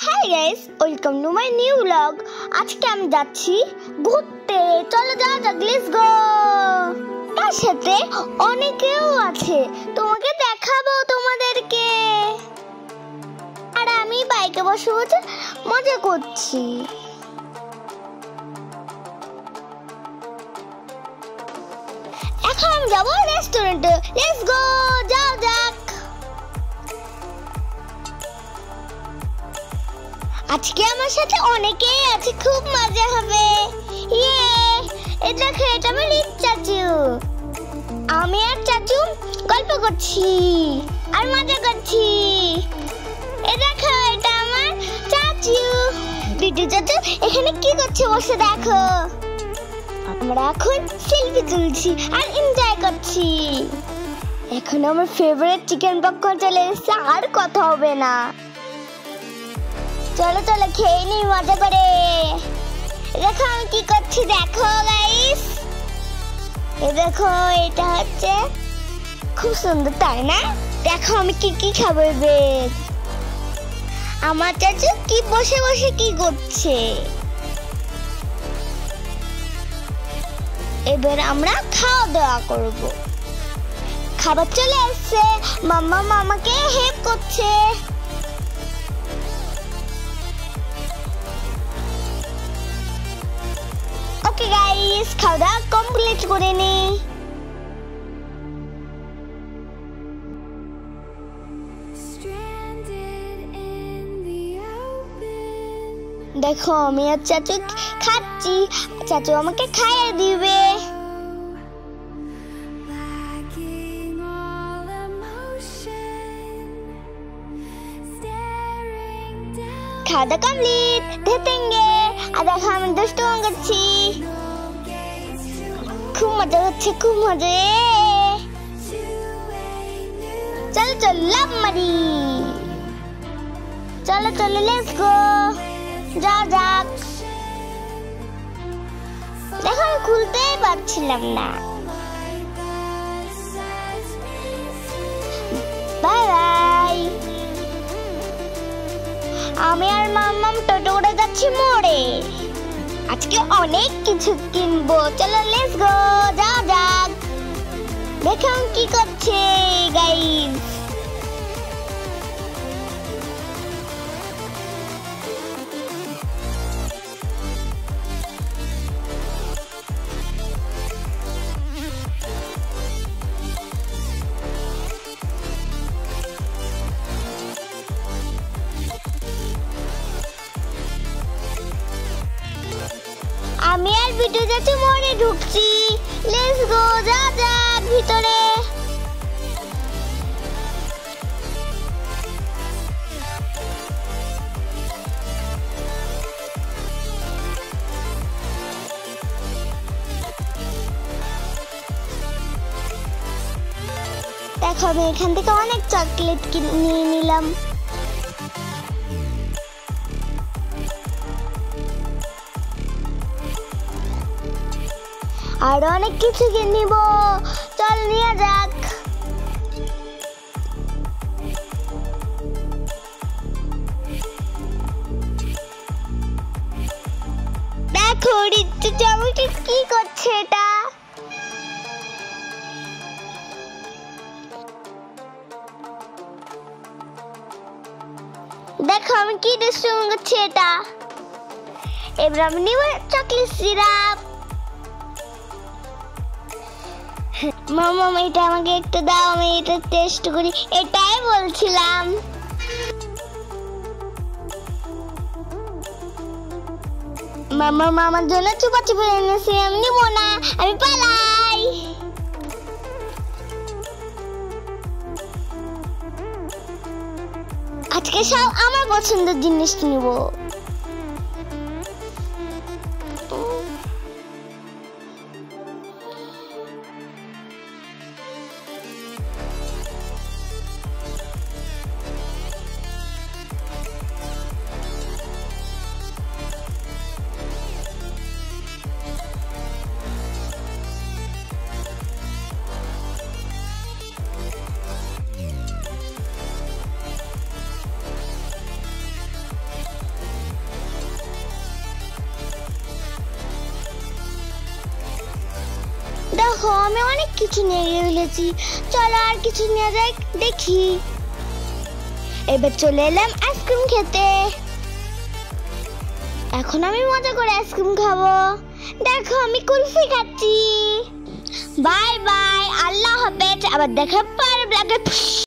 Hi guys, welcome to my new blog. আজকে আমি যাচ্ছি ঘুরতে। চলো যাওয়া যাক, লেটস গো। তার সাথে অনেকেও আছে, তোমাকে দেখাবো তোমাদেরকে। আর আমি বাইকে বসে বসে মজা করছি। এখন আমি যাবো রেস্টুরেন্টে। লেটস গো, যাও যাক। আজকে আমার সাথে অনেকেই আছে, খুব মজা হবে। ইয়ে, এটা আমার চাচু। আমি আর চাচু গল্প করছি আর মজা করছি। দেখো, এটা আমার চাচু। বিটু চাচু এখানে কি করছে বসে দেখো। আমরা এখন সেলফি তুলছি আর এনজয় করছি। এখন আমার ফেভারিট চিকেন পপকর্ন চলে এসেছে, আর কথা হবে না। চলো চলো খেয়ে নি মজা করে। দেখো আমি কি করছি, দেখো গাইস। দেখো, এটা হচ্ছে খুব সুন্দর, তাই না? দেখো আমি কি কি খাবো। আমার চাচু কি বসে বসে কি করছে। এবার আমরা খাওয়া দাওয়া করব। খাবার চলে আসছে, মাম্মা মামাকে হেল্প করছে। ওকে গাইস, খাওয়া দাওয়া কমপ্লিট করে নি। দেখো আমি আর চাচু খাচ্ছি, চাচু আমাকে খাইয়ে দিবে। খাওয়া দাওয়া কমপ্লিট, ধেতেঙ্গে। আর দেখো আমি দুষ্টুমি করছি, খুব মজা হচ্ছে, খুব মজা। চলো চলো লাভ মারি। চলো চলো লেটস গো, যাও যাক। দেখো আমি খুলতেই পারছিলাম না। Bye bye. আমি আর মাম্মাম টোটো করে যাচ্ছি মোড়ে। আজকে অনেক কিছু কিনবো। চলো লেটস গো, যাও যাক। দেখো কি করছে গাইস। আমি আর বিটু চাচু মোড়ে ঢুকছি। লেটস গো, যা যাক ভিতরে। দেখো আমি এখান থেকে অনেক চকলেট নিয়ে নিলাম। আর অনেক কিছু কিনব, চল নিয়ে যাক। দেখো রিতু আমাকে কি করছে এটা। দেখো আমি কি দুষ্টুমি করছি এটা। এবার আমি নিব চকলেট সিরাপ। মামা এটা আমাকে একটু দাও, আমি এটা টেস্ট করি। এটাই বলছিলাম। মামা মামার জন্য চুপা চুপি এনেছি, আমি নিব না, আমি পালাই। আজকে সব আমার পছন্দের জিনিস নিব। দেখো আমি অনেক কিছু নিয়ে ফেলেছি, চলো আর কিছু নিয়ে যাই দেখি। এবার চলে এলাম আইসক্রিম খেতে। এখন আমি মজা করে আইসক্রিম খাবো। দেখো আমি কুলফি খাচ্ছি। বাই বাই, আল্লাহ হাফেজ, আবার দেখা পারবে।